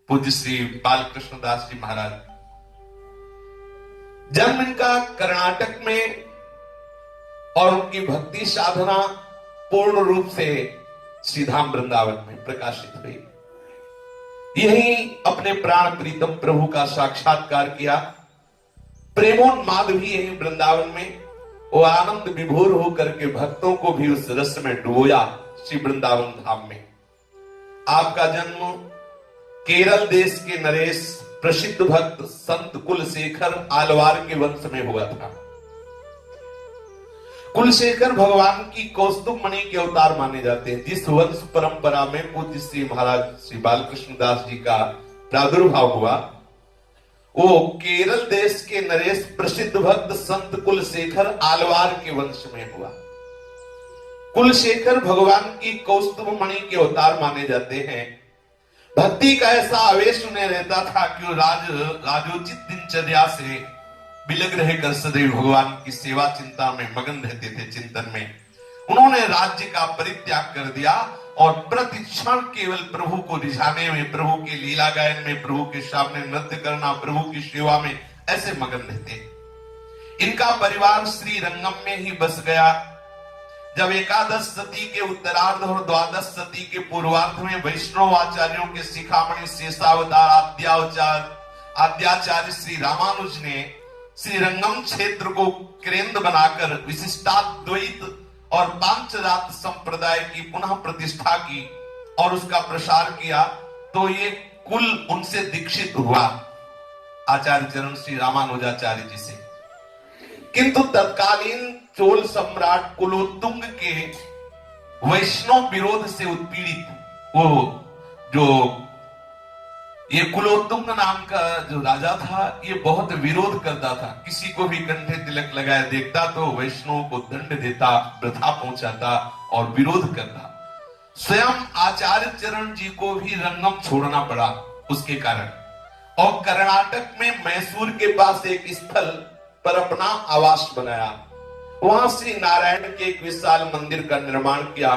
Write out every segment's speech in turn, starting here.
पूज्य श्री बालकृष्ण दास जी महाराज। जन्म इनका कर्नाटक में और उनकी भक्ति साधना पूर्ण रूप से श्रीधाम वृंदावन में प्रकाशित हुई। यही अपने प्राण प्रीतम प्रभु का साक्षात्कार किया। प्रेमोन्माद भी यही वृंदावन में वो आनंद विभोर होकर के भक्तों को भी उस रस में डुबोया श्री वृंदावन धाम में। आपका जन्म केरल देश के नरेश प्रसिद्ध भक्त संत कुलशेखर आलवार के वंश में हुआ था। कुलशेखर भगवान की कौस्तुभ मणि के अवतार माने जाते हैं। जिस वंश परंपरा में पूज्य श्री महाराज श्री बालकृष्ण दास जी का प्रादुर्भाव हुआ, वो केरल देश के नरेश प्रसिद्ध भक्त संत कुलशेखर आलवार के वंश में हुआ। कुलशेखर भगवान की कौस्तुभ मणि के अवतार माने जाते हैं। भक्ति का ऐसा आवेश उन्हें रहता था कि वो राजोचित दिनचर्या से विलग रहकर सदैव भगवान की सेवा चिंता में मगन रहते थे। चिंतन में उन्होंने राज्य का परित्याग कर दिया और प्रतिक्षण केवल प्रभु को रिझाने में, प्रभु के लीला गायन में, प्रभु के सामने नृत्य करना, प्रभु की सेवा में ऐसे मगन रहते। इनका परिवार श्री रंगम में ही बस गया। जब एकादश सदी के उत्तरार्ध और द्वादश सदी के पूर्वार्ध में वैष्णव आचार्यों के शिखामणि शेषावतार आद्याचार्य श्री रामानुज ने श्रीरंगम क्षेत्र को केंद्र बनाकर विशिष्टाद्वैत और पांचरात्र संप्रदाय की पुनः प्रतिष्ठा की और उसका प्रसार किया, तो ये कुल उनसे दीक्षित हुआ आचार्य चरण श्री रामानुजाचार्य जी से। किंतु तत्कालीन चोल सम्राट कुलोत्तुंग के वैष्णव विरोध से उत्पीड़ित वो जो ये कुलोत्तुंग नाम का जो राजा था, ये बहुत विरोध करता था। किसी को भी कंठे तिलक लगाए देखता तो वैष्णव को दंड देता, प्रथा पहुंचाता और विरोध करता। स्वयं आचार्य चरण जी को भी रंगम छोड़ना पड़ा उसके कारण। और कर्नाटक में मैसूर के पास एक स्थल पर अपना आवास बनाया। वहां श्री नारायण के एक विशाल मंदिर का निर्माण किया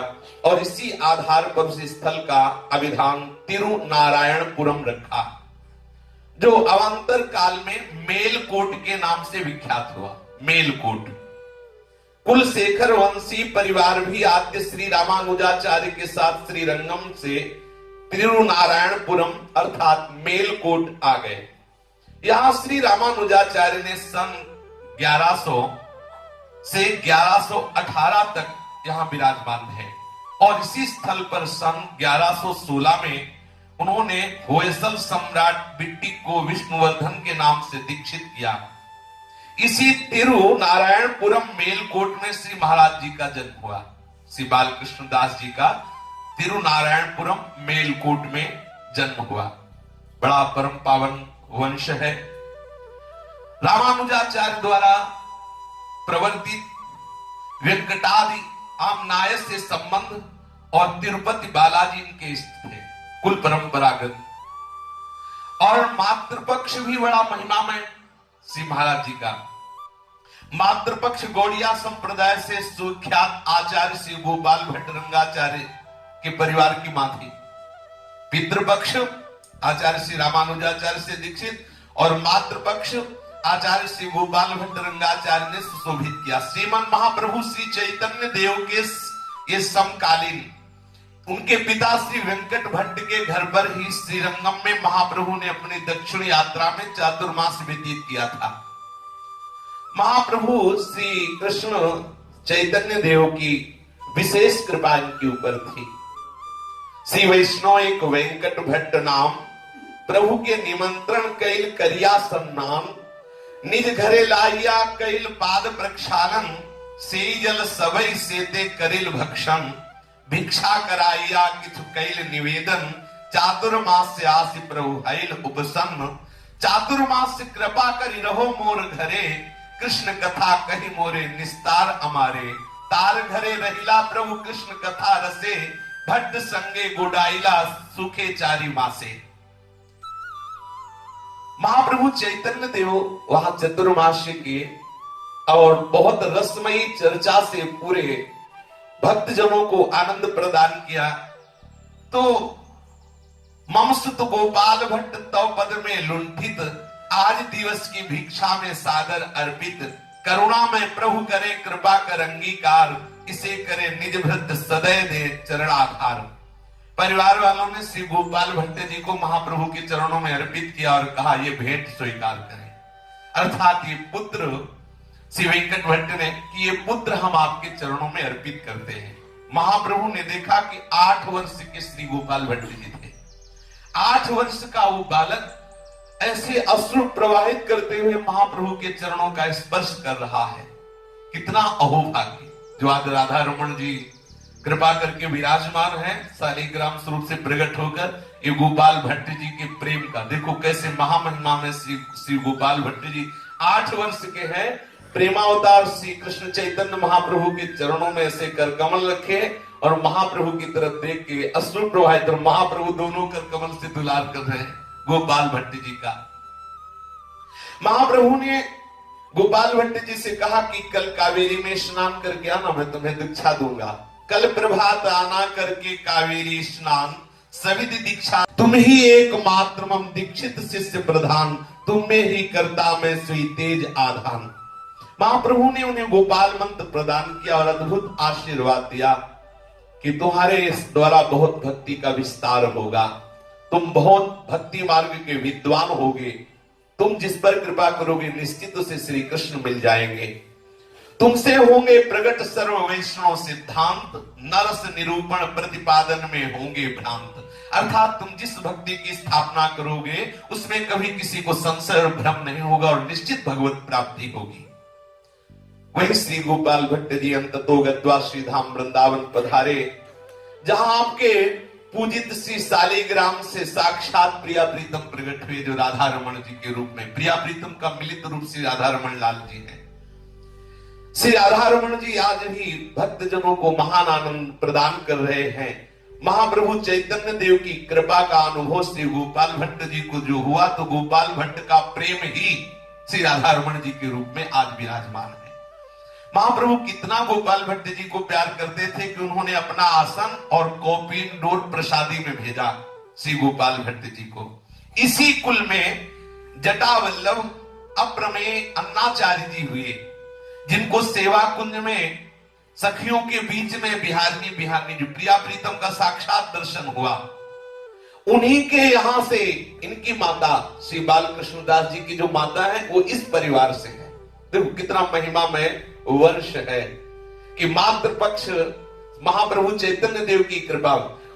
और इसी आधार पर उस स्थल का अभिधान तिरुनारायणपुरम रखा, जो अवांतर काल में मेलकोट के नाम से विख्यात हुआ। मेलकोट। कुलशेखर वंशी परिवार भी आद्य श्री रामानुजाचार्य के साथ श्रीरंगम से तिरुनारायणपुरम अर्थात मेलकोट आ गए। यहां श्री रामानुजाचार्य ने सन 1100 से 1118 तक यहां विराजमान है और इसी स्थल पर सन 1116 में उन्होंने होयसल सम्राट बिट्टी को विष्णुवर्धन के नाम से दीक्षित किया। इसी तिरुनारायणपुरम मेलकोट में श्री महाराज जी का जन्म हुआ। श्री बालकृष्ण दास जी का तिरुनारायणपुरम मेलकोट में जन्म हुआ। बड़ा परम पावन वंश है। रामानुजाचार्य द्वारा प्रवर्तित वेंकटादि आमनाय से संबंध और तिरुपति बालाजी इनके स्थित है, कुल परंपरागत। और मातृपक्ष भी बड़ा महिमामय श्री महाराज जी का। मातृपक्ष गौड़िया संप्रदाय से सुख्यात आचार्य श्री गोपाल भट्ट रंगाचार्य के परिवार की मां थी। पितृपक्ष आचार्य श्री रामानुजाचार्य से दीक्षित और मातृपक्ष आचार्य श्री गोपाल भट्ट रंगाचार्य ने सुशोभित किया। श्रीमन महाप्रभु श्री चैतन्य देव के ये समकालीन उनके पिता श्री वेंकट भट्ट के घर पर ही श्रीरंगम में महाप्रभु ने अपनी दक्षिण यात्रा में चातुर्मास व्यतीत किया था। महाप्रभु श्री कृष्ण चैतन्य देव की विशेष कृपा इनके ऊपर थी। श्री वैष्णव एक वेंकट भट्ट नाम प्रभु के निमंत्रण कैल करिया सम्मान, निज घरे लाइया कैल पाद प्रक्षालन, से जल सबई सेते करिल भक्षण, भिक्षा कराइया किछु कैल निवेदन, चातुर्मास्य आसि प्रभु हैल उपसन्न, चातुर्मास्य कृपा करि रहो मोर घरे, कृष्ण कथा कहि मोरे निस्तार अमारे, तार घरे रहिला प्रभु कृष्ण कथा रसे, भट्ट संगे गोडाइला सुखे चारी मासे। महाप्रभु चैतन्य देव वहां चतुर्मास्य के और बहुत रसमयी चर्चा से पूरे भक्तजनों को आनंद प्रदान किया। तो मम सुत गोपाल भट्ट तव पद में लुंठित, आज दिवस की भिक्षा में सादर अर्पित, करुणा में प्रभु करे कृपा कर अंगीकार, इसे करे निज भृत सदैव दे चरणाधार। परिवार वालों ने श्री गोपाल भट्ट जी को महाप्रभु के चरणों में अर्पित किया और कहा ये भेंट स्वीकार करें, अर्थात ये पुत्र श्री वेंकट भट्ट ने कि ये पुत्र हम आपके चरणों में अर्पित करते हैं। महाप्रभु ने देखा कि 8 वर्ष के श्री गोपाल भट्ट जी थे। 8 वर्ष का वो बालक ऐसे अश्रु प्रवाहित करते हुए महाप्रभु के चरणों का स्पर्श कर रहा है। कितना अहोभाग्य जो आज राधा रमन जी कृपा करके विराजमान है, शालिग्राम स्वरूप से प्रकट होकर ये गोपाल भट्ट जी के प्रेम का देखो कैसे महामहिमा में श्री गोपाल भट्ट जी 8 वर्ष के हैं। प्रेमावतार श्री कृष्ण चैतन्य महाप्रभु के चरणों में ऐसे कर कमल रखे और महाप्रभु की तरफ देख के अश्रु प्रवाहित और महाप्रभु दोनों कर कमल से दुलार कर रहे हैं गोपाल भट्ट जी का। महाप्रभु ने गोपाल भट्ट जी से कहा कि कल कावेरी में स्नान करके आना, मैं तुम्हें दीक्षा दूंगा। कल प्रभात आना करके कावेरी स्नान, सविधि दीक्षा तुम ही एकमात्र मम दीक्षित शिष्य प्रधान, तुम में ही करता मैं सुई तेज आधान। महाप्रभु ने उन्हें गोपाल मंत्र प्रदान किया और अद्भुत आशीर्वाद दिया कि तुम्हारे इस द्वारा बहुत भक्ति का विस्तार होगा, तुम बहुत भक्ति मार्ग के विद्वान होगे, तुम जिस पर कृपा करोगे निश्चित उसे श्री कृष्ण मिल जाएंगे। तुमसे होंगे प्रकट सर्व वैष्णव सिद्धांत, नरस निरूपण प्रतिपादन में होंगे भ्रांत। अर्थात तुम जिस भक्ति की स्थापना करोगे उसमें कभी किसी को संशय और भ्रम नहीं होगा और निश्चित भगवत प्राप्ति होगी। वही श्री गोपाल भट्ट जी अंततो गत्वा श्री धाम वृंदावन पधारे, जहां आपके पूजित श्री शालिग्राम से साक्षात प्रिया प्रीतम प्रकट हुए जो राधा रमन जी के रूप में। प्रिया प्रीतम का मिलित रूप श्री राधा रमन लाल जी है। श्री राधा रमन जी आज भी भक्त जनों को महान आनंद प्रदान कर रहे हैं। महाप्रभु चैतन्य देव की कृपा का अनुभव श्री गोपाल भट्ट जी को जो हुआ तो गोपाल भट्ट का प्रेम ही श्री राधा रमन जी के रूप में आज विराजमान है। महाप्रभु कितना गोपाल भट्ट जी को प्यार करते थे कि उन्होंने अपना आसन और कौपीन डोर प्रसादी में भेजा श्री गोपाल भट्ट जी को। इसी कुल में जटावल्लभ अप्रमेय अन्नाचार्य जी हुए, जिनको सेवा कुंज में सखियों के बीच में बिहारनी जो प्रिया प्रीतम का साक्षात दर्शन हुआ। उन्हीं के यहां से इनकी माता श्री बालकृष्ण दास जी की जो माता है वो इस परिवार से है। देखो कितना महिमा में वर्ष है कि मातृपक्ष महाप्रभु चैतन्य देव की कृपा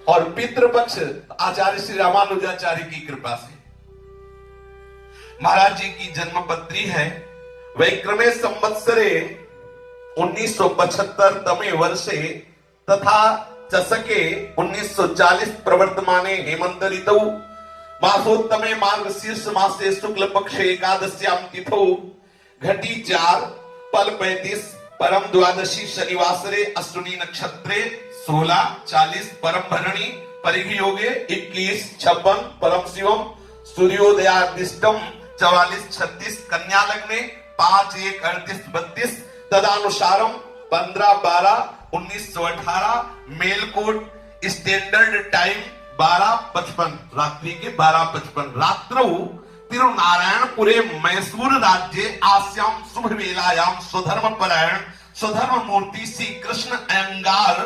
और पितृपक्ष आचार्य श्री रामानुजाचार्य की कृपा से। महाराज जी की जन्मपत्री है वैक्रमे संवत्सरे 1975 तमे वर्षे तथा चसके 1940 प्रवर्तमाने हेमंत ऋतौ मासोत्तमे मार्गशीर्ष मासे शुक्ल पक्षे एकादश्याम तिथौ घटी 4 पल 35 परम द्वादशी शनिवासरे अश्विनी नक्षत्रे 16:40 परम भरणी परिघ योगे 21:56 परम शिवम सूर्योदयादिष्टम 44:36 कन्या लग्ने 5:1:38-32 तदानुसारम 15/12/1918 मेलकोट स्टैंडर्ड टाइम 12:55 रात्रि के 12:55 रात्रौ तिरुनारायणपुरे मैसूर राज्ये आस्याम शुभ वेलायाम स्वधर्म परायण स्वधर्म मूर्ति श्री कृष्ण अयंगार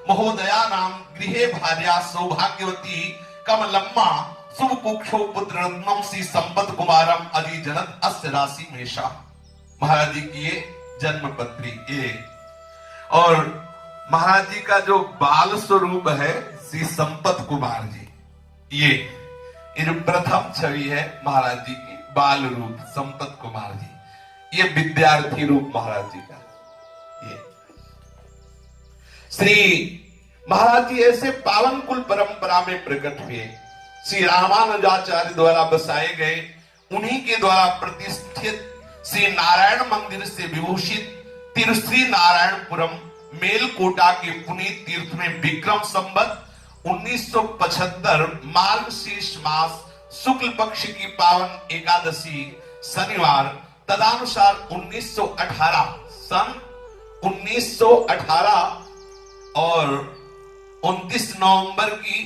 महोदया नाम गृहे भार्या सौभाग्यवती कमलम्मा शुभ कुक्षो पुत्र रत्नम श्री संपत कुमारम अली जनत अस्य राशि मेषा। महाराज जी की ये जन्मपत्री ये और महाराज जी का जो बाल स्वरूप है श्री संपत कुमार जी, ये जो प्रथम छवि है महाराज जी की बाल रूप संपत कुमार जी, ये विद्यार्थी रूप महाराज जी का। ये श्री महाराज जी ऐसे पावन कुल परंपरा में प्रकट हुए, श्री रामानुजाचार्य द्वारा बसाए गए, उन्हीं के द्वारा प्रतिष्ठित श्री नारायण मंदिर से विभूषित तिरुश्री नारायणपुरम मेलकोटा के पुनीत तीर्थ में विक्रम संवत 1975 मार्गशीर्ष मास शुक्ल पक्ष की पावन एकादशी शनिवार तदानुसार 1918 सन 1918 और 29 नवंबर की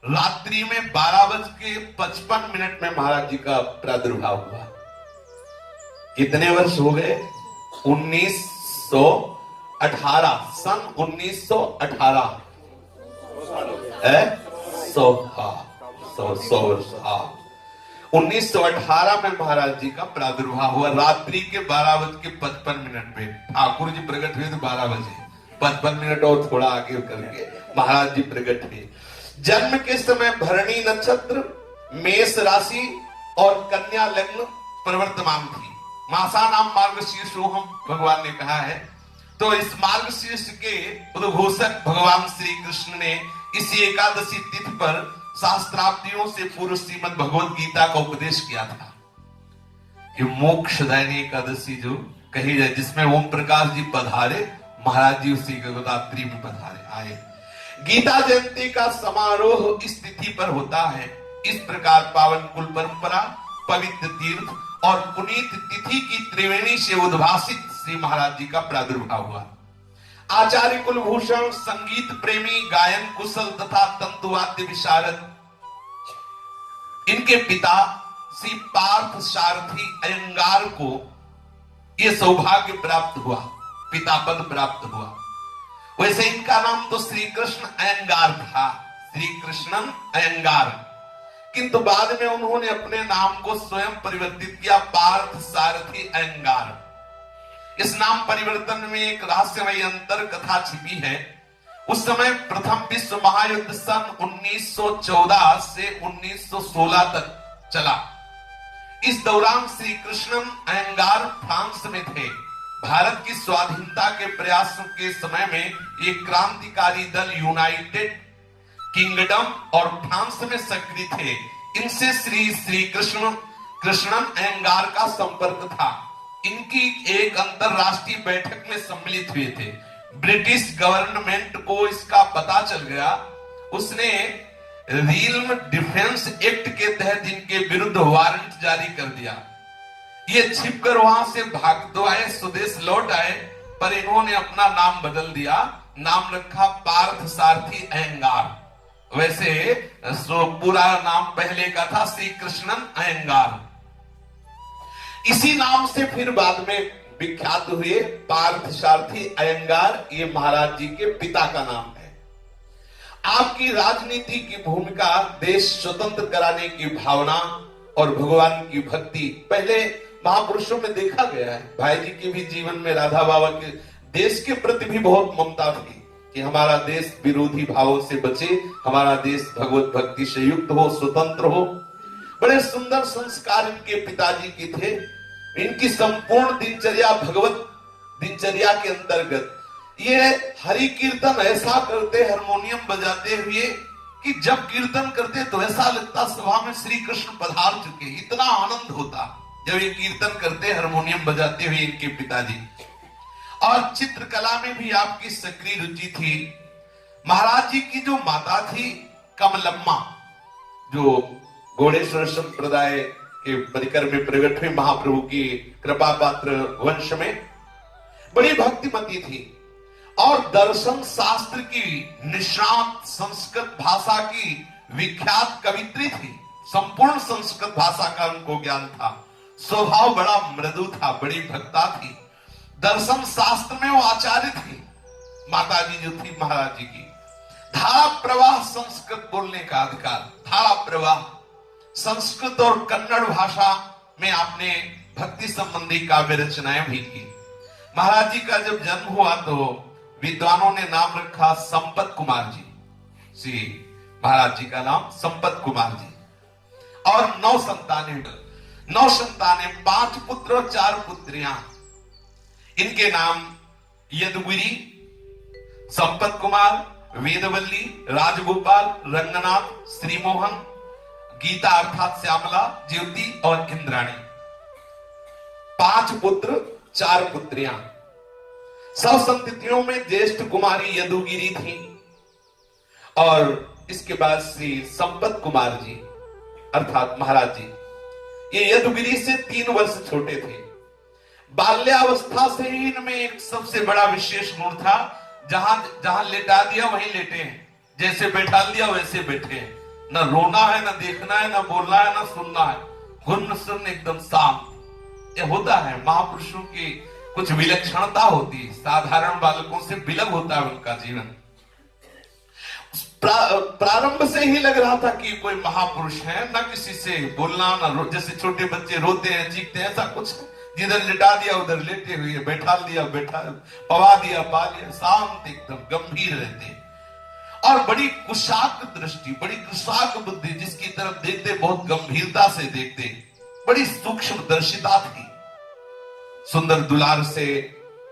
रात्रि में 12:55 में महाराज जी का प्रादुर्भाव हुआ। कितने वर्ष हो गए? 1918, सन 1918 है 100 वर्ष। 1918 में महाराज जी का प्रादुर्भाव हुआ। रात्रि के 12:55 पे ठाकुर जी प्रकट हुए थे। 12:55 और थोड़ा आगे करके महाराज जी प्रकट हुए। जन्म के समय भरणी नक्षत्र, मेष राशि और कन्या लग्न प्रवर्तमान थी। मासा नाम मार्गशीर्ष हम भगवान ने कहा है। तो इस मार्गशीर्ष के उद्घोषक भगवान श्री कृष्ण ने इसी एकादशी तिथि पर शास्त्रार्थियों से पूर्व श्रीमद् भगवद गीता का उपदेश किया था कि मोक्षदायिनी एकादशी जो कही जाए, जिसमें ओम प्रकाश जी पधारे, महाराज जी उसी गंगोत्री में पधारे आए। गीता जयंती का समारोह इस तिथि पर होता है। इस प्रकार पावन कुल परंपरा, पवित्र तीर्थ और पुनीत तिथि की त्रिवेणी से उद्भासित श्री महाराज जी का प्रादुर्भाव हुआ। आचार्य कुलभूषण, संगीत प्रेमी, गायन कुशल तथा तंतुवाद्य विशारद, इनके पिता श्री पार्थ सारथी अयंगार को यह सौभाग्य प्राप्त हुआ, पिता पद प्राप्त हुआ। वैसे इनका नाम तो श्री कृष्ण अयंगार था, श्री कृष्णन अयंगार, किंतु बाद में उन्होंने अपने नाम को स्वयं परिवर्तित किया, पार्थ सारथी अयंगार। इस नाम परिवर्तन में एक रहस्यमयी अंतर कथा छिपी है। उस समय प्रथम विश्व महायुद्ध सन 1914 से 1916 तक चला। इस दौरान श्री कृष्णन अयंगार फ्रांस में थे। भारत की स्वाधीनता के प्रयासों के समय में एक क्रांतिकारी दल यूनाइटेड किंगडम और फ्रांस में सक्रिय थे। इनसे श्री कृष्णन अयंगार का संपर्क था। इनकी एक अंतरराष्ट्रीय बैठक में सम्मिलित हुए थे। ब्रिटिश गवर्नमेंट को इसका पता चल गया। उसने रिल्म डिफेंस एक्ट के तहत इनके विरुद्ध वारंट जारी कर दिया। ये छिपकर वहां से भागते आए, स्वदेश लौट आए, पर इन्होंने अपना नाम बदल दिया। नाम रखा पार्थ सारथी अयंगार। वैसे पूरा नाम पहले का था श्री कृष्णन अयंगार। इसी नाम से फिर बाद में विख्यात हुए पार्थ सारथी अयंगार। ये महाराज जी के पिता का नाम है। आपकी राजनीति की भूमिका देश स्वतंत्र कराने की भावना और भगवान की भक्ति पहले महापुरुषों में देखा गया है। भाई जी के भी जीवन में राधा बाबा के देश के प्रति भी बहुत ममता थी कि हमारा देश विरोधी भावों से बचे, हमारा देश भगवत भक्ति से युक्त हो, स्वतंत्र हो। बड़े सुंदर संस्कार इनके पिताजी के थे। इनकी संपूर्ण दिनचर्या भगवत दिनचर्या के अंतर्गत ये हरि कीर्तन ऐसा करते, हारमोनियम बजाते हुए कि जब कीर्तन करते तो ऐसा लगता सभा में श्री कृष्ण पधार चुके। इतना आनंद होता जब ये कीर्तन करते, हारमोनियम बजाते हुए इनके पिताजी। और चित्रकला में भी आपकी सक्रिय रुचि थी। महाराज जी की जो माता थी कमलम्मा, जो गौड़ेश्वर संप्रदाय के परिकर में प्रकट हुई महाप्रभु की कृपा पात्र वंश में, बड़ी भक्तिमती थी और दर्शन शास्त्र की निष्णात, संस्कृत भाषा की विख्यात कवित्री थी। संपूर्ण संस्कृत भाषा का उनको ज्ञान था। स्वभाव बड़ा मृदु था, बड़ी भक्ता थी। दर्शन शास्त्र में वो आचार्य थी माता जी जो थी महाराज जी की। धारा प्रवाह संस्कृत बोलने का अधिकार, धारा प्रवाह संस्कृत और कन्नड़ भाषा में आपने भक्ति संबंधी काव्य रचनाएं भी की। महाराज जी का जब जन्म हुआ तो विद्वानों ने नाम रखा संपत कुमार जी। श्री महाराज जी का नाम संपत कुमार जी। और 9 संतानें, 5 पुत्र और 4 पुत्रियां। इनके नाम यदुगिरी, संपत कुमार, वेदवल्ली, राजगोपाल, रंगनाथ, श्रीमोहन, गीता अर्थात श्यामला, ज्योति और इंद्राणी। 5 पुत्र 4 पुत्रियां। सब संततियों में ज्येष्ठ कुमारी यदुगिरी थी और इसके बाद श्री संपत कुमार जी अर्थात महाराज जी, ये यदुगिरी से 3 वर्ष छोटे थे। बाल्यावस्था से ही इनमें एक सबसे बड़ा विशेष गुण था, जहां जहां लेटा दिया वहीं लेटे हैं, जैसे बैठा दिया वैसे बैठे हैं। न रोना है, न देखना है, न बोलना है, न सुनना है, गुण सुन एकदम शांत। ये होता है महापुरुषों की कुछ विलक्षणता होती है, साधारण बालकों से विलग होता है उनका जीवन। प्रारंभ से ही लग रहा था कि कोई महापुरुष है, ना किसी से बोलना, ना जैसे छोटे बच्चे रोते हैं चीखते हैं, ऐसा कुछ जिधर लिटा दिया उधर लेटे हुए, बैठा दिया बैठा, पवा दिया पा लिया, शांत एकदम गंभीर रहते और बड़ी कुशाग्र दृष्टि, बड़ी कुशाग्र बुद्धि, जिसकी तरफ देखते बहुत गंभीरता से देखते, बड़ी सूक्ष्म दर्शिता थी। सुंदर दुलार से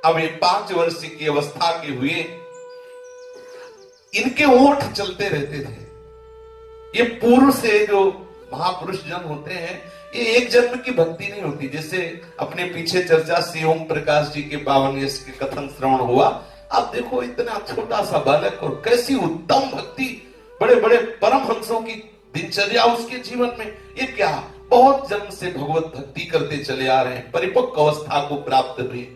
अब ये 5 वर्ष की अवस्था के हुए, इनके ओठ चलते रहते थे। ये पूर्व से जो महापुरुष जन होते हैं, ये एक जन्म की भक्ति नहीं होती। जैसे अपने पीछे चर्चा से ओम प्रकाश जी के 52 यश के कथन श्रवण हुआ। आप देखो इतना छोटा सा बालक और कैसी उत्तम भक्ति, बड़े बड़े परमहंसों की दिनचर्या उसके जीवन में। ये क्या, बहुत जन्म से भगवत भक्ति करते चले आ रहे हैं, परिपक्व अवस्था को प्राप्त हुए।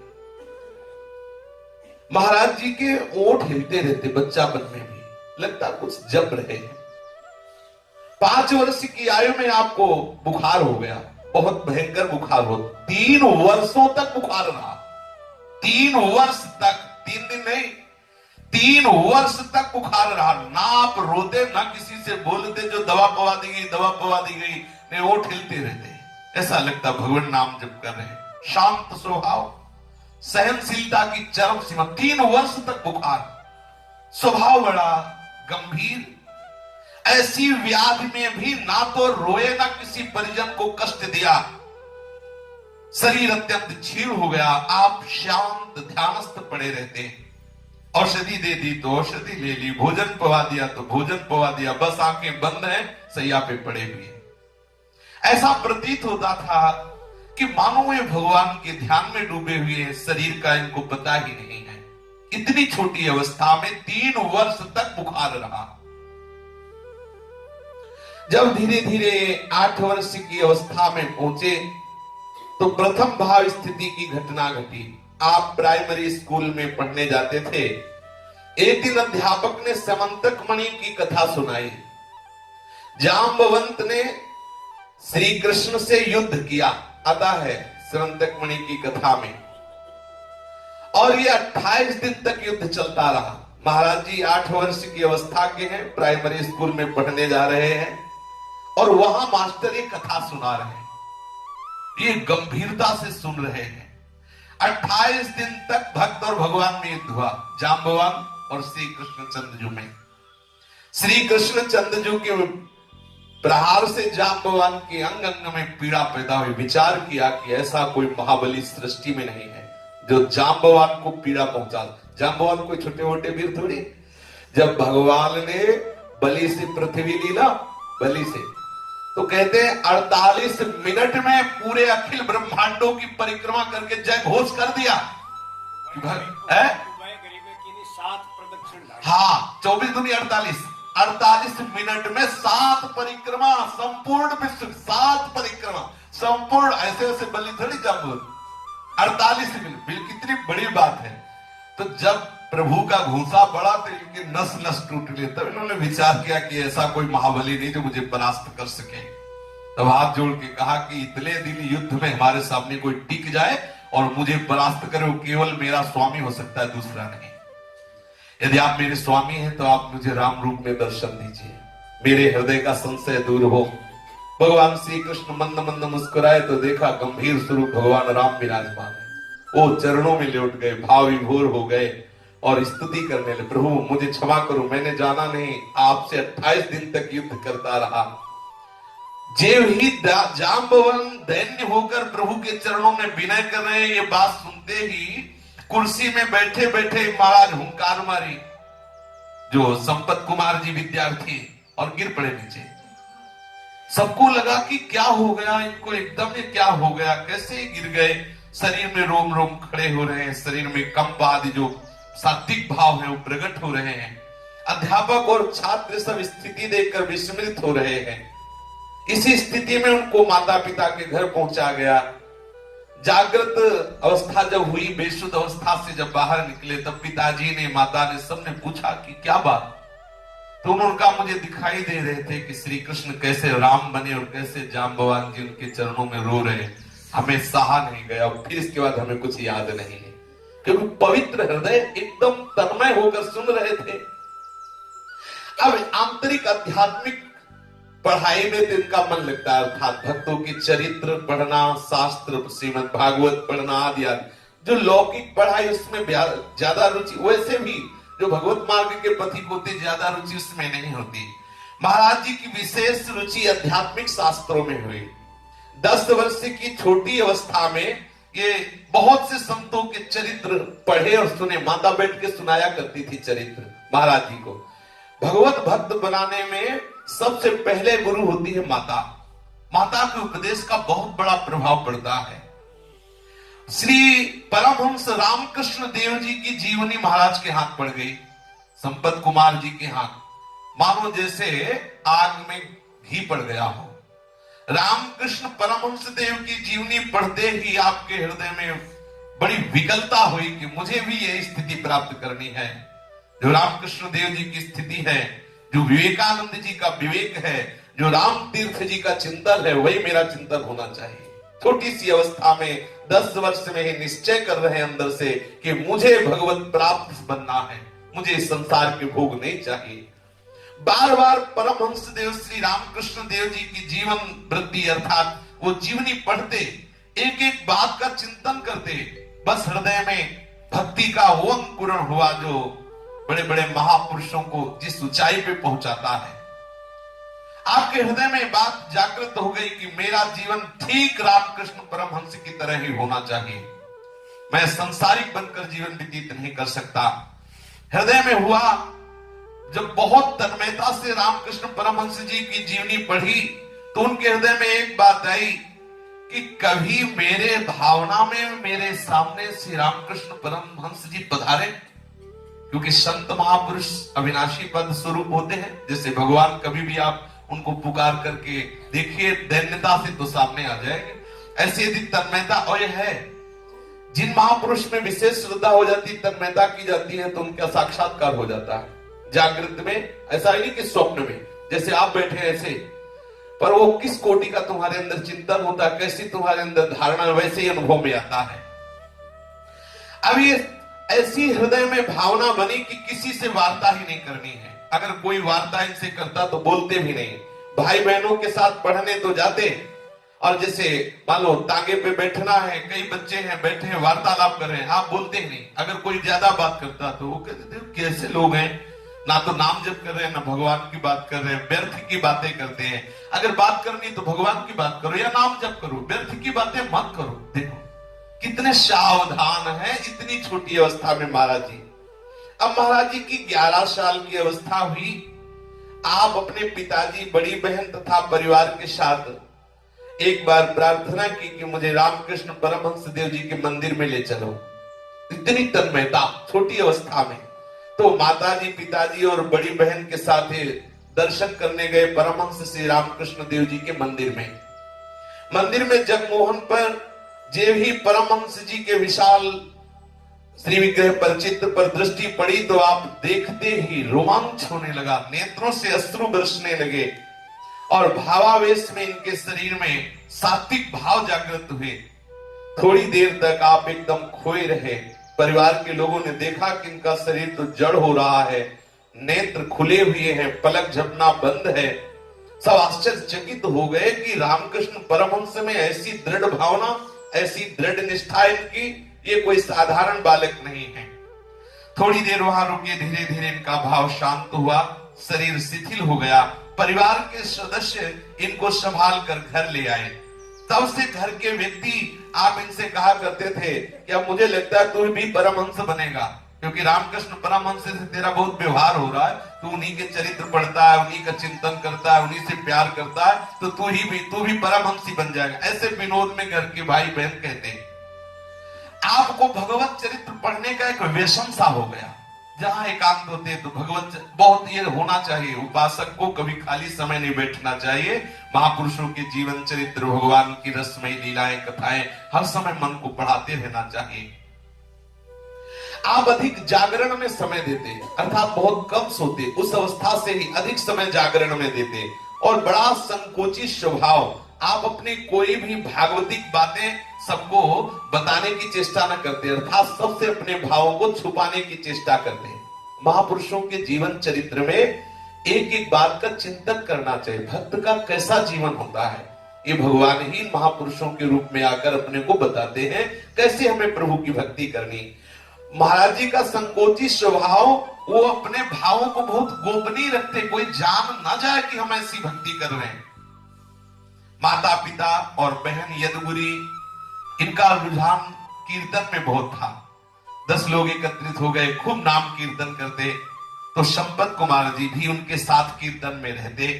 महाराज जी के ओठ हिलते रहते, बच्चापन में भी लगता कुछ जप रहे हैं। 5 वर्ष की आयु में आपको बुखार हो गया, बहुत भयंकर बुखार हो, 3 वर्षों तक बुखार रहा। 3 वर्ष तक, 3 दिन नहीं, 3 वर्ष तक बुखार रहा। ना आप रोते, ना किसी से बोलते, जो दवा पवा दी गई, दवा पवा दी गई, ने ओठ हिलते रहते। ऐसा लगता भगवान नाम जप कर रहे हैं। शांत स्वभाव, सहनशीलता की चरम सीमा, 3 वर्ष तक बुखार, स्वभाव बड़ा गंभीर। ऐसी व्याधि में भी ना तो रोए, ना किसी परिजन को कष्ट दिया। शरीर अत्यंत क्षीण हो गया, आप शांत ध्यानस्थ पड़े रहते। औषधि दे दी तो औषधि ले ली, भोजन पवा दिया तो भोजन पवा दिया, बस आंखें बंद हैं, सैया पे पड़े हुए। ऐसा प्रतीत होता था कि मानो ये भगवान के ध्यान में डूबे हुए हैं, शरीर का इनको पता ही नहीं है। इतनी छोटी अवस्था में 3 वर्ष तक बुखार रहा। जब धीरे धीरे 8 वर्ष की अवस्था में पहुंचे तो प्रथम भाव स्थिति की घटना घटी। आप प्राइमरी स्कूल में पढ़ने जाते थे। एक दिन अध्यापक ने समंतक मणि की कथा सुनाई। जाम्बवंत ने श्री कृष्ण से युद्ध किया, आता है समंतक मणि की कथा में, और ये 28 दिन तक युद्ध चलता रहा। महाराज जी 8 वर्ष की अवस्था के हैं, प्राइमरी स्कूल में पढ़ने जा रहे हैं, और वहां मास्टर ये कथा सुना रहे हैं, ये गंभीरता से सुन रहे हैं। 28 दिन तक भक्त और भगवान में युद्ध हुआ, जाम्बवान और श्री कृष्ण चंद्रजू में। श्री कृष्ण चंद्रजू के प्रहार से जाम्बवान के अंग अंग में पीड़ा पैदा हुई। विचार किया कि ऐसा कोई महाबली सृष्टि में नहीं है जो जाम्बवान को पीड़ा पहुंचा। जाम्बवान कोई छोटे मोटे वीर थोड़ी। जब भगवान ने बलि से पृथ्वी ली ना, बलि से, तो कहते हैं 48 मिनट में पूरे अखिल ब्रह्मांडों की परिक्रमा करके जय घोष कर दिया। हाँ, 24 दूनी 48 मिनट में 7 परिक्रमा, संपूर्ण विश्व 7 परिक्रमा, संपूर्ण। ऐसे ऐसे बलि थोड़ी जाम्बवान, 48 मिनट, कितनी बड़ी बात है। तो जब प्रभु का घूंसा पड़ा तो इनके नस नस टूट गए। तब इन्होंने विचार किया कि ऐसा कोई महाबली नहीं जो मुझे परास्त कर सके। तब हाथ जोड़ के कहा कि इतने दिन युद्ध में हमारे सामने कोई टिक जाए और मुझे परास्त करे, वो केवल मेरा स्वामी हो सकता है, दूसरा नहीं। यदि आप मेरे स्वामी हैं तो आप मुझे राम रूप में दर्शन दीजिए, मेरे हृदय का संशय दूर हो। भगवान श्री कृष्ण मंद मंद मुस्कुराए तो देखा गंभीर स्वरूप भगवान राम विराजमान है। वो चरणों में लौट गए, भाव विभोर हो गए और स्तुति करने लगे, प्रभु मुझे क्षमा करो, मैंने जाना नहीं, आपसे 28 दिन तक युद्ध करता रहा। जेव ही जाम्बवन दैन्य होकर प्रभु के चरणों में विनय कर रहे हैं। ये बात सुनते ही कुर्सी में बैठे बैठे महाराज हुंकार मारी, जो संपत कुमार जी विद्यार्थी, और गिर पड़े नीचे। सबको लगा कि क्या हो गया इनको, एकदम ये क्या हो गया, कैसे गिर गए। शरीर में रोम रोम खड़े हो रहे हैं, शरीर में कंप आदि जो सात्विक भाव है वो प्रकट हो रहे हैं। अध्यापक और छात्र सब स्थिति देखकर विस्मित हो रहे हैं। इसी स्थिति में उनको माता पिता के घर पहुंचा गया। जागृत अवस्था जब हुई, बेसुध अवस्था से जब बाहर निकले, तब पिताजी ने, माता ने, सबने पूछा कि क्या बात, तो उनका मुझे दिखाई दे रहे थे कि श्री कृष्ण कैसे राम बने और कैसे जाम्बवान जी उनके चरणों में रो रहे। हमें सहा नहीं गया और फिर इसके बाद हमें कुछ याद नहीं है, क्योंकि पवित्र हृदय एकदम तन्मय होकर सुन रहे थे। अब आंतरिक आध्यात्मिक पढ़ाई में तो इनका मन लगता है, अर्थात भक्तों की चरित्र पढ़ना, शास्त्र श्रीमद् भागवत पढ़ना आदि आदि। जो लौकिक पढ़ाई उसमें ज्यादा रुचि, वैसे भी जो भगवत मार्ग के पथिक होते ज्यादा रुचि उसमें नहीं होती। महाराज जी की विशेष रुचि आध्यात्मिक शास्त्रों में हुई। 10 वर्ष की छोटी अवस्था में ये बहुत से संतों के चरित्र पढ़े और सुने। माता बैठ के सुनाया करती थी चरित्र महाराज जी को। भगवत भक्त बनाने में सबसे पहले गुरु होती है माता। माता के उपदेश का बहुत बड़ा प्रभाव पड़ता है। श्री परमहंस रामकृष्ण देव जी की जीवनी महाराज के हाथ पड़ गई, संपत कुमार जी के हाथ, मानो जैसे आग में घी पड़ गया हो। रामकृष्ण परमहंस देव की जीवनी पढ़ते ही आपके हृदय में बड़ी विकलता हुई कि मुझे भी यह स्थिति प्राप्त करनी है जो रामकृष्ण देव जी की स्थिति है, जो विवेकानंद जी का विवेक है, जो राम तीर्थ जी का चिंतन है, वही मेरा चिंतन होना चाहिए। छोटी सी अवस्था में 10 वर्ष में ही निश्चय कर रहे हैं अंदर से कि मुझे भगवत प्राप्त बनना है, मुझे इस संसार के भोग नहीं चाहिए। बार बार परमहंस देव श्री रामकृष्ण देव जी की जीवन वृत्ति अर्थात वो जीवनी पढ़ते, एक एक बात का चिंतन करते, बस हृदय में भक्ति का वो अंकुरण हुआ जो बड़े बड़े महापुरुषों को जिस ऊंचाई पे पहुंचाता है। आपके हृदय में बात जागृत हो गई कि मेरा जीवन ठीक रामकृष्ण परमहंस की तरह ही होना चाहिए, मैं संसारिक बनकर जीवन व्यतीत नहीं कर सकता। हृदय में हुआ जब बहुत तन्मयता से रामकृष्ण परमहंस जी की जीवनी पढ़ी तो उनके हृदय में एक बात आई कि कभी मेरे भावना में मेरे सामने श्री रामकृष्ण परमहंस जी पधारे, क्योंकि संत महापुरुष अविनाशी पद स्वरूप होते हैं। जैसे भगवान कभी भी आप उनको पुकार करके देखिए, दैन्यता से तो सामने आ जाएंगे। ऐसी यदि तन्मयता और है, जिन महापुरुष में विशेष श्रद्धा हो जाती, तन्मयता की जाती है तो उनका साक्षात्कार हो जाता है जागृत में। ऐसा ही नहीं कि स्वप्न में जैसे आप बैठे ऐसे, पर वो किस कोटि का तुम्हारे अंदर चिंतन होता है, कैसी तुम्हारे अंदर धारणा, वैसे ही अनुभव में आता है। अब ये ऐसी हृदय में भावना बनी कि किसी से वार्ता ही नहीं करनी है। अगर कोई वार्ता इनसे करता तो बोलते भी नहीं। भाई बहनों के साथ पढ़ने तो जाते, और जैसे मान लो तांगे पे बैठना है, कई बच्चे हैं बैठे हैं वार्तालाप कर रहे हैं, आप बोलते ही नहीं। अगर कोई ज्यादा बात करता तो वो कहते थे कैसे लोग हैं, ना तो नाम जप कर रहे हैं ना भगवान की बात कर रहे हैं, व्यर्थ की बातें करते हैं। अगर बात करनी तो भगवान की बात करो या नाम जप करो, व्यर्थ की बातें मत करो। देखो कितने सावधान है इतनी छोटी अवस्था में महाराज जी। अब महाराज जी की 11 साल की अवस्था हुई। आप अपने पिताजी, बड़ी बहन तथा परिवार के साथ एक बार प्रार्थना की कि मुझे रामकृष्ण परमहंस देव जी के मंदिर में ले चलो। इतनी तन्मयता छोटी अवस्था में। तो माताजी, पिताजी और बड़ी बहन के साथ दर्शन करने गए परमहंस श्री रामकृष्ण देव जी के मंदिर में। मंदिर में जगमोहन पर जे ही परमहंस जी के विशाल श्री विग्रह पर चित्र पर दृष्टि पड़ी तो आप देखते ही रोमांच होने लगा, नेत्रों से अश्रु बरसने लगे और भावावेश में इनके शरीर में सात्विक भाव जागृत हुए। थोड़ी देर तक आप एकदम खोए रहे। परिवार के लोगों ने देखा कि इनका शरीर तो जड़ हो रहा है, नेत्र खुले हुए हैं, पलक झपना बंद है। सब आश्चर्यचकित हो गए कि रामकृष्ण परमहंस में ऐसी दृढ़ भावना, ऐसी दृढ़ निष्ठा इनकी, ये कोई साधारण बालक नहीं है। थोड़ी देर वहां रुके, धीरे धीरे इनका भाव शांत हुआ, शरीर शिथिल हो गया। परिवार के सदस्य इनको संभाल कर घर ले आए। तब से घर के व्यक्ति आप इनसे कहा करते थे कि अब मुझे लगता है तू भी परमहंस बनेगा, क्योंकि रामकृष्ण परमहंस से तेरा बहुत व्यवहार हो रहा है, तू उन्हीं के चरित्र पढ़ता है, उन्हीं का चिंतन करता है, उन्हीं से प्यार करता है, तो तू भी परमहंसी बन जाएगा। ऐसे विनोद में घर के भाई बहन कहते हैं। आपको भगवत चरित्र पढ़ने का एक व्यसन सा हो गया। जहां एकांत होते तो भगवत बहुत ये होना चाहिए। उपासक को कभी खाली समय नहीं बैठना चाहिए। महापुरुषों के जीवन चरित्र, भगवान की रसमयी लीलाएं, कथाएं हर समय मन को पढ़ाते रहना चाहिए। आप अधिक जागरण में समय देते, अर्थात बहुत कम सोते, उस अवस्था से ही अधिक समय जागरण में देते, और बड़ा संकोची स्वभाव, आप अपनी कोई भी भागवतिक बातें सबको बताने की चेष्टा न करते, अर्थात सबसे अपने भावों को छुपाने की चेष्टा करते। महापुरुषों के जीवन चरित्र में एक एक बात का चिंतन करना चाहिए, भक्त का कैसा जीवन होता है, ये भगवान ही महापुरुषों के रूप में आकर अपने को बताते हैं कैसे हमें प्रभु की भक्ति करनी। महाराज जी का संकोची स्वभाव, वो अपने भावों को बहुत गोपनीय रखते, कोई जान ना जाए कि हम ऐसी भक्ति कर रहे हैं। माता पिता और बहन यदुगुरी, इनका रुझान कीर्तन में बहुत था। 10 लोग एकत्रित हो गए, खूब नाम कीर्तन करते, तो संपत कुमार जी भी उनके साथ कीर्तन में रहते।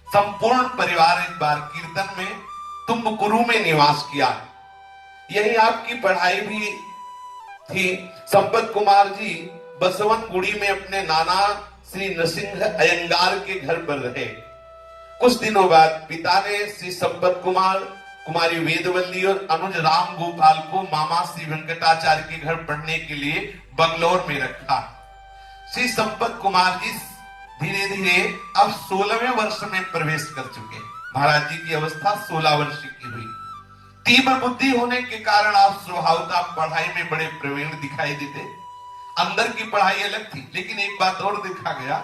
संपूर्ण परिवार एक बार कीर्तन में तुमकुरु में निवास किया, यही आपकी पढ़ाई भी थी। संपत कुमार जी बसवनगुड़ी में अपने नाना श्री नरसिंह अयंगार के घर पर रहे। कुछ दिनों बाद पिता ने श्री संपत कुमार, कुमारी वेदवल्ली और अनुज राम गोपाल को मामा श्री वेंकटाचार्य के घर पढ़ने के लिए बंगलौर में रखा। श्री संपत कुमार जी धीरे धीरे अब 16वें वर्ष में प्रवेश कर चुके। महाराज जी की अवस्था 16 वर्ष की हुई। तीव्र बुद्धि होने के कारण आप स्वभावतः पढ़ाई में बड़े प्रवीण दिखाई देते। अंदर की पढ़ाई अलग थी, लेकिन एक बात और देखा गया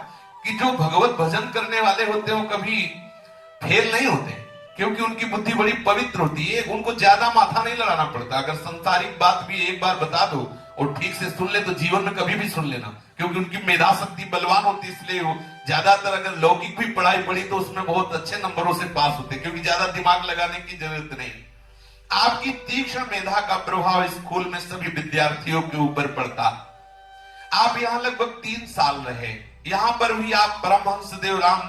कि जो भगवत भजन करने वाले होते हैं वो कभी फेल नहीं होते, क्योंकि उनकी बुद्धि बड़ी पवित्र होती है, उनको ज्यादा माथा नहीं लड़ाना पड़ता। अगर संसारिक बात भी एक बार बता दो और ठीक से सुन ले तो जीवन में कभी भी सुन लेना, क्योंकि उनकी मेधा शक्ति बलवान होती है। इसलिए वो ज्यादातर अगर लौकिक भी पढ़ाई पढ़ी तो उसमें बहुत अच्छे नंबरों से पास होते, क्योंकि ज्यादा दिमाग लगाने की जरूरत नहीं। आपकी तीक्ष्ण मेधा का प्रभाव स्कूल में सभी विद्यार्थियों के ऊपर पड़ता। आप यहाँ लगभग 3 साल रहे। यहाँ पर भी आप परमहंस देव राम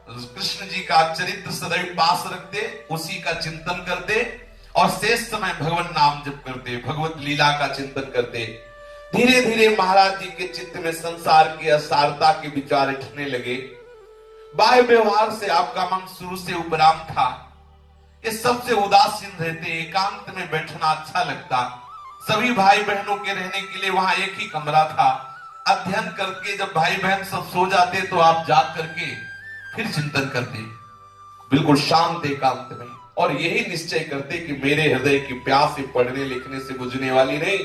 कृष्ण जी का चरित्र सदैव पास रखते, उसी का चिंतन करते और शेष समय भगवान नाम जप करते, भगवत लीला का चिंतन करते। धीरे धीरे महाराज जी के चित्त में संसार की असारता के विचार उठने लगे। बाह्य व्यवहार से आपका मन शुरू से उपराम था, ये सबसे उदासीन रहते, एकांत में बैठना अच्छा लगता। सभी भाई बहनों के रहने के लिए वहां एक ही कमरा था। अध्ययन करके जब भाई बहन सब सो जाते तो आप जाग करके फिर चिंतन करते, बिल्कुल शांत एकांत में, और यही निश्चय करते कि मेरे हृदय की प्यास पढ़ने लिखने से बुझने वाली नहीं,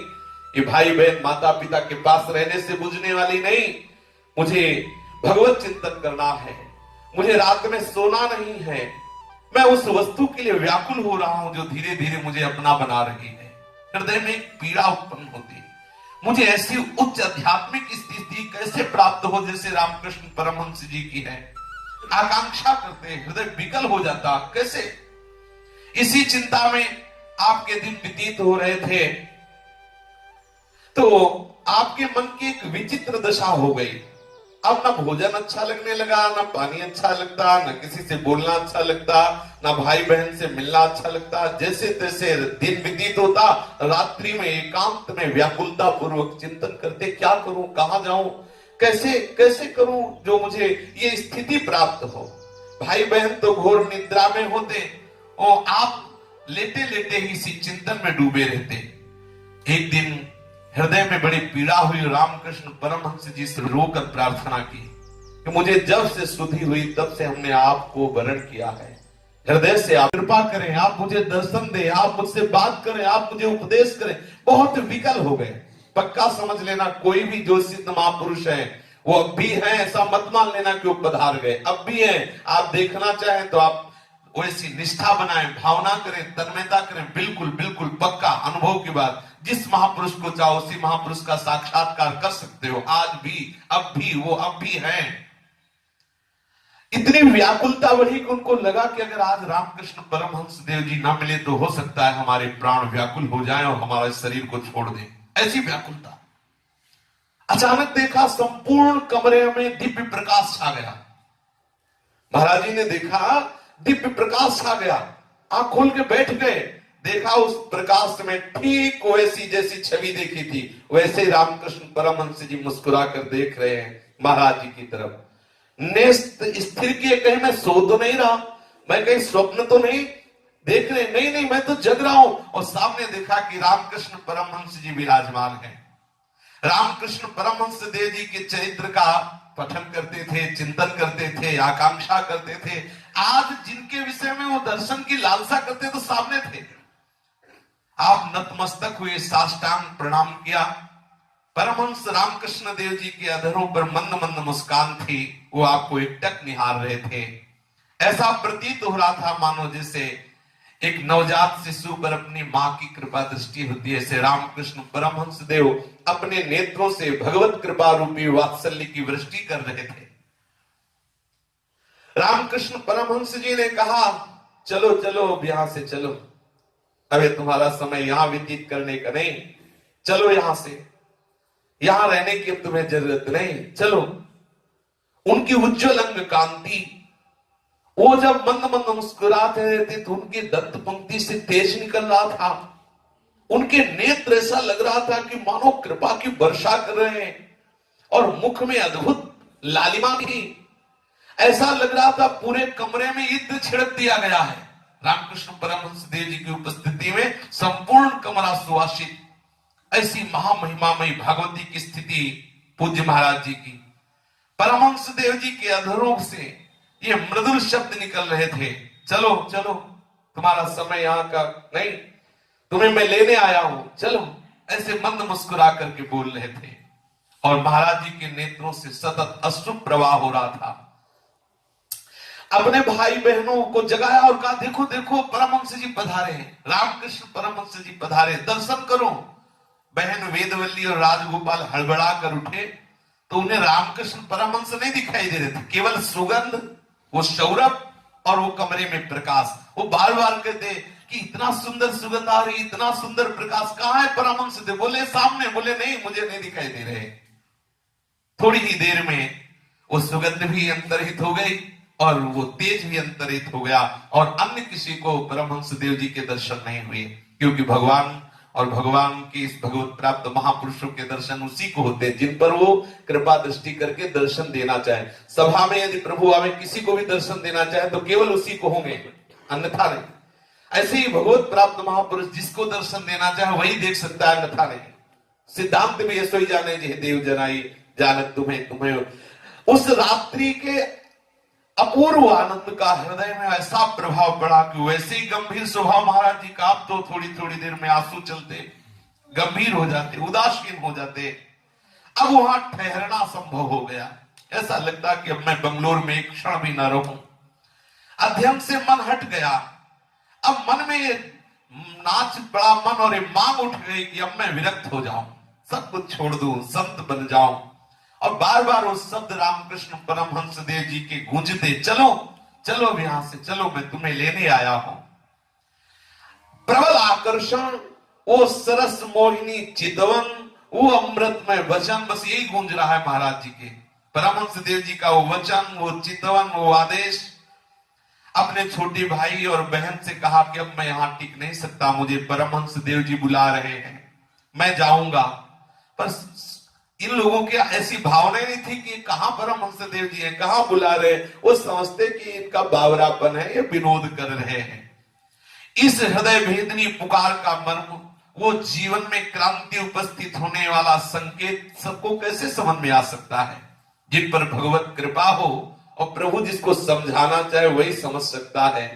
ये भाई बहन माता पिता के पास रहने से बुझने वाली नहीं। मुझे भगवत चिंतन करना है, मुझे रात में सोना नहीं है। मैं उस वस्तु के लिए व्याकुल हो रहा हूं जो धीरे धीरे मुझे अपना बना रही है। हृदय में एक पीड़ा उत्पन्न होती है। मुझे ऐसी उच्च आध्यात्मिक स्थिति कैसे प्राप्त हो जैसे रामकृष्ण परमहंस जी की है। आकांक्षा करते, हृदय विकल हो जाता, कैसे? इसी चिंता में आपके दिन व्यतीत हो रहे थे तो आपके मन की एक विचित्र दशा हो गई। अब ना भोजन अच्छा लगने लगा, ना पानी अच्छा लगता, ना किसी से बोलना अच्छा लगता, ना भाई बहन से मिलना अच्छा लगता। जैसे तैसे दिन व्यतीत होता, रात्रि में एकांत में व्याकुलता पूर्वक चिंतन करते, क्या करूं, कहां जाऊं, कैसे कैसे करूं जो मुझे ये स्थिति प्राप्त हो। भाई बहन तो घोर निद्रा में होते और आप लेटे लेटे ही इसी चिंतन में डूबे रहते। एक दिन हृदय में बड़ी पीड़ा हुई, रामकृष्ण परमहंस जी से रोकर प्रार्थना की कि मुझे जब से सुधि हुई तब से हमने आपको वरण किया है, हृदय से आप कृपा करें, आप मुझे दर्शन दें, आप मुझसे बात करें, आप मुझे उपदेश करें। बहुत विकल हो गए। पक्का समझ लेना, कोई भी जो सिद्ध महापुरुष है वो अब भी है, ऐसा मत मान लेना कि वो पधार गए, अब भी है। आप देखना चाहें तो आप वैसी निष्ठा बनाएं, भावना करें, तन्मयता करें, बिल्कुल बिल्कुल पक्का अनुभव की बात। जिस महापुरुष को चाहो उसी महापुरुष का साक्षात्कार कर सकते हो। आज भी, अब भी, वो अब भी है। इतनी व्याकुलता बढ़ी कि उनको लगा कि अगर आज रामकृष्ण परमहंस देव जी ना मिले तो हो सकता है हमारे प्राण व्याकुल हो जाएं और हमारे शरीर को छोड़ दें। ऐसी व्याकुलता। अचानक देखा संपूर्ण कमरे में दिव्य प्रकाश छा गया। महाराज जी ने देखा दिव्य प्रकाश छा गया, आंख खोल के बैठ गए। देखा उस प्रकाश में ठीक वैसी जैसी छवि देखी थी वैसे ही रामकृष्ण परमहंस जी मुस्कुरा कर देख रहे हैं महाराज जी की तरफ। नेस्त स्थिर किए, कहीं मैं सो तो नहीं रहा, मैं कहीं स्वप्न तो नहीं देख रहे, नहीं नहीं मैं तो जग रहा हूं। और सामने देखा कि रामकृष्ण परमहंस जी विराजमान हैं। रामकृष्ण परमहंस देव जी के चरित्र का पठन करते थे, चिंतन करते थे, आकांक्षा करते थे। आज जिनके विषय में वो दर्शन की लालसा करते तो सामने थे। आप नतमस्तक हुए, साष्टांग प्रणाम किया। परमहंस रामकृष्ण देव जी के अधरों पर मंद मंद मुस्कान थी। वो आपको एकटक निहार रहे थे। ऐसा प्रतीत हो रहा था मानो जैसे एक नवजात शिशु पर अपनी मां की कृपा दृष्टि होती है। ऐसे रामकृष्ण परमहंस देव अपने नेत्रों से भगवत कृपा रूपी वात्सल्य की वृष्टि कर रहे थे। रामकृष्ण परमहंस जी ने कहा, चलो चलो अब यहां से चलो, अबे तुम्हारा समय यहां व्यतीत करने का नहीं, चलो यहां से, यहां रहने की अब तुम्हें जरूरत नहीं, चलो। उनकी उज्ज्वल अंग कांति, वो जब मंद मंद मुस्कुराते रहते तो उनकी दंत पंक्ति से तेज निकल रहा था। उनके नेत्र ऐसा लग रहा था कि मानो कृपा की वर्षा कर रहे हैं, और मुख में अद्भुत लालिमा थी। ऐसा लग रहा था पूरे कमरे में इत्र छिड़क दिया गया है। रामकृष्ण परमहंस देव जी की उपस्थिति में संपूर्ण कमरा सुवासित। ऐसी महामहिमामयी भगवती की स्थिति पूज्य महाराज जी की। परमहंस देव जी के अधरों से ये मृदुल शब्द निकल रहे थे, चलो चलो, तुम्हारा समय यहां का नहीं, तुम्हें मैं लेने आया हूं, चलो। ऐसे मंद मुस्कुरा करके बोल रहे थे, और महाराज जी के नेत्रों से सतत अश्रु प्रवाह हो रहा था। अपने भाई बहनों को जगाया और कहा, देखो देखो परमहंस जी पधारे हैं, रामकृष्ण परमहंस जी पधारे, दर्शन करो। बहन वेदवल्ली और राजगोपाल हड़बड़ा कर उठे तो उन्हें रामकृष्ण परमहंस नहीं दिखाई दे रहे थे, केवल सुगंध, वो सौरभ और वो कमरे में प्रकाश। वो बार बार कहते कि इतना सुंदर सुगंध आ रही, इतना सुंदर प्रकाश, कहां है परमहंस देव? बोले सामने। बोले नहीं, मुझे नहीं दिखाई दे रहे। थोड़ी ही देर में वो सुगंध भी अंतर्हित हो गई और वो तेज भी अंतरित हो गया, और अन्य किसी को परमहंस देव जी के दर्शन नहीं हुए, क्योंकि भगवान और भगवान की इस भगवत प्राप्त महापुरुषों के दर्शन उसी को होते हैं जिन पर वो कृपा दृष्टि करके दर्शन देना चाहे। सभा में यदि प्रभु आवे किसी को भी दर्शन देना चाहे तो केवल उसी को होंगे, अन्यथा नहीं। ऐसे ही भगवत प्राप्त महापुरुष जिसको दर्शन देना चाहे वही देख सकता है, अन्यथा नहीं। सिद्धांत भी ऐसो ही जाने जे देव जनाई जानत तुम्हें तुम्हें। उस रात्रि के अपूर्व आनंद का हृदय में ऐसा प्रभाव पड़ा कि वैसे ही गंभीर स्वभाव महाराज जी का, आप तो थोड़ी थोड़ी देर में आंसू चलते, गंभीर हो जाते, उदासीन हो जाते। अब वहां ठहरना संभव हो गया। ऐसा लगता कि अब मैं बंगलोर में एक क्षण भी ना रहूं। अध्ययन से मन हट गया। अब मन में नाच पड़ा मन, और ये मांग उठ गई कि अब मैं विरक्त हो जाऊं, सब कुछ छोड़ दूं, संत बन जाऊं। और बार बार वो शब्द रामकृष्ण परमहंस देव जी के गूंजते, चलो चलो यहां से, चलो मैं तुम्हें लेने आया हूं। प्रबल आकर्षण, वो सरस मोहिनी चितवन, वो अमृतमय वचन, बस यही गूंज रहा है महाराज जी के। परमहंस देव जी का वो वचन, वो चितवन, वो आदेश। अपने छोटे भाई और बहन से कहा कि अब मैं यहां टिक नहीं सकता, मुझे परमहंस देव जी बुला रहे हैं, मैं जाऊंगा। पर इन लोगों की ऐसी भावना नहीं थी कि कहां परमहंस देव जी हैं, कहां बुला रहे हैं। वो समझते कि इनका बावरापन है, ये विनोद कर रहे हैं। इस हृदय भेदनी पुकार का मर्म, वो जीवन में क्रांति उपस्थित होने वाला संकेत सबको कैसे समझ में आ सकता है? जिन पर भगवत कृपा हो और प्रभु जिसको समझाना चाहे वही समझ सकता है।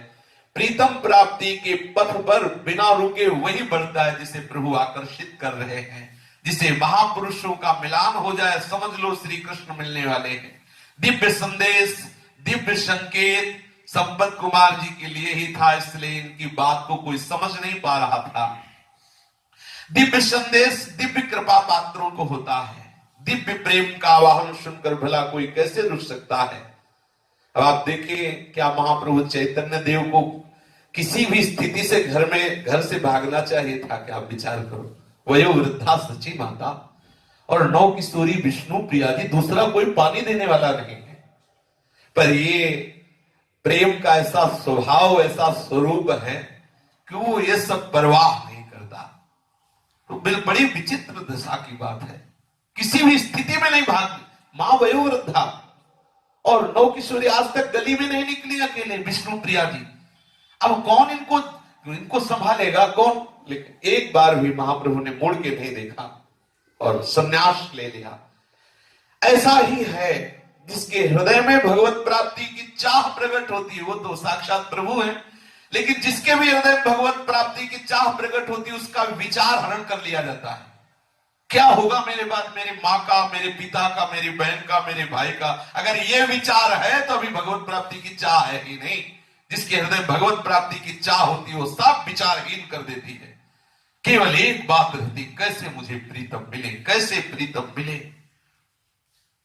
प्रीतम प्राप्ति के पथ पर बिना रुके वही बढ़ता है जिसे प्रभु आकर्षित कर रहे हैं। जिसे महापुरुषों का मिलान हो जाए, समझ लो श्री कृष्ण मिलने वाले हैं। दिव्य संदेश, दिव्य संकेत संपत कुमार जी के लिए ही था, इसलिए इनकी बात को कोई समझ नहीं पा रहा था। दिव्य संदेश दिव्य कृपा पात्रों को होता है। दिव्य प्रेम का आवाहन सुनकर भला कोई कैसे रुक सकता है? अब आप देखिए, क्या महाप्रभु चैतन्य देव को किसी भी स्थिति से घर से भागना चाहिए था? क्या आप विचार करो, वयो वृद्धा सची माता और नौ किशोरी विष्णु प्रिया जी, दूसरा कोई पानी देने वाला नहीं है। पर ये प्रेम का ऐसा स्वभाव, ऐसा स्वरूप है कि वो ये सब परवाह नहीं करता। तो बड़ी विचित्र दशा की बात है, किसी भी स्थिति में नहीं भागी। मां वयो वृद्धा और नौ किशोरी आज तक गली में नहीं निकली अकेले, विष्णु प्रिया जी। अब कौन इनको संभालेगा, कौन? लेकिन एक बार भी महाप्रभु ने मुड़ के नहीं देखा और संन्यास ले लिया। ऐसा ही है जिसके हृदय में भगवत प्राप्ति की चाह प्रकट होती है, वो तो साक्षात प्रभु है, लेकिन जिसके भी हृदय में भगवत प्राप्ति की चाह प्रकट होती है उसका विचार हरण कर लिया जाता है। क्या होगा मेरे बाद, मेरी माँ का, मेरे पिता का, मेरी बहन का, मेरे भाई का, अगर ये विचार है तो अभी भगवत प्राप्ति की चाह है ही नहीं। जिसके हृदय भगवत प्राप्ति की चाह होती है वो सब विचारहीन कर देती है। केवल एक बात रहती, कैसे मुझे प्रीतम मिले, कैसे प्रीतम मिले।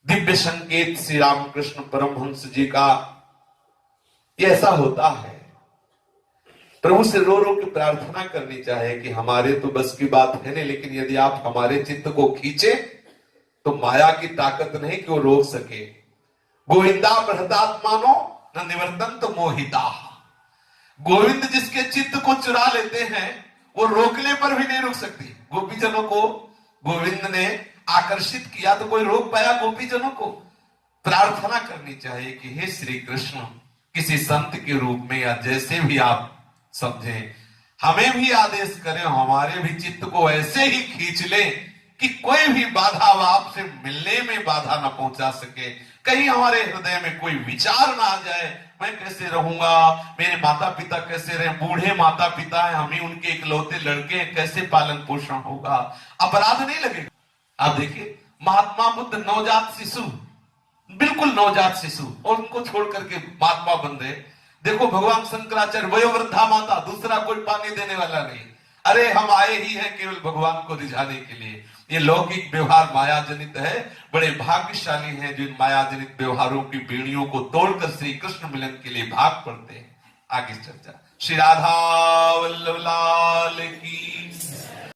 दिव्य संकेत श्री रामकृष्ण परमहंस जी का ऐसा होता है। प्रभु से रो रो के प्रार्थना करनी चाहिए कि हमारे तो बस की बात है नहीं, लेकिन यदि आप हमारे चित्त को खींचे तो माया की ताकत नहीं कि वो रोक सके। गोविंदा बृहदात्मानो न निवर्तन तो मोहिता। गोविंद जिसके चित्त को चुरा लेते हैं वो रोकने पर भी नहीं रुक सकती। गोपीजनों को गोविंद ने आकर्षित किया तो कोई रोक पाया गोपीजनों को? प्रार्थना करनी चाहिए कि हे श्री कृष्ण, किसी संत के रूप में या जैसे भी आप समझें, हमें भी आदेश करें, हमारे भी चित्त को ऐसे ही खींच ले कि कोई भी बाधा आपसे मिलने में बाधा न पहुंचा सके। कहीं हमारे हृदय में कोई विचार ना आ जाए, मैं कैसे रहूंगा, मेरे माता पिता कैसे रहे, बूढ़े माता पिता हैं, हम ही उनके इकलौते लड़के हैं, कैसे पालन पोषण होगा, अपराध नहीं लगेगा। आप देखिए महात्मा बुद्ध नवजात शिशु, बिल्कुल नवजात शिशु, और उनको छोड़ करके महात्मा बन गए। देखो भगवान शंकराचार्य वयोवृद्धा माता, दूसरा कोई पानी देने वाला नहीं। अरे हम आए ही हैं केवल भगवान को रिझाने के लिए। ये लौकिक व्यवहार माया जनित है। बड़े भाग्यशाली हैं जो इन माया जनित व्यवहारों की बेड़ियों को तोड़कर श्री कृष्ण मिलन के लिए भाग पड़ते हैं। आगे चर्चा। श्री राधा वल्लभ लाल की।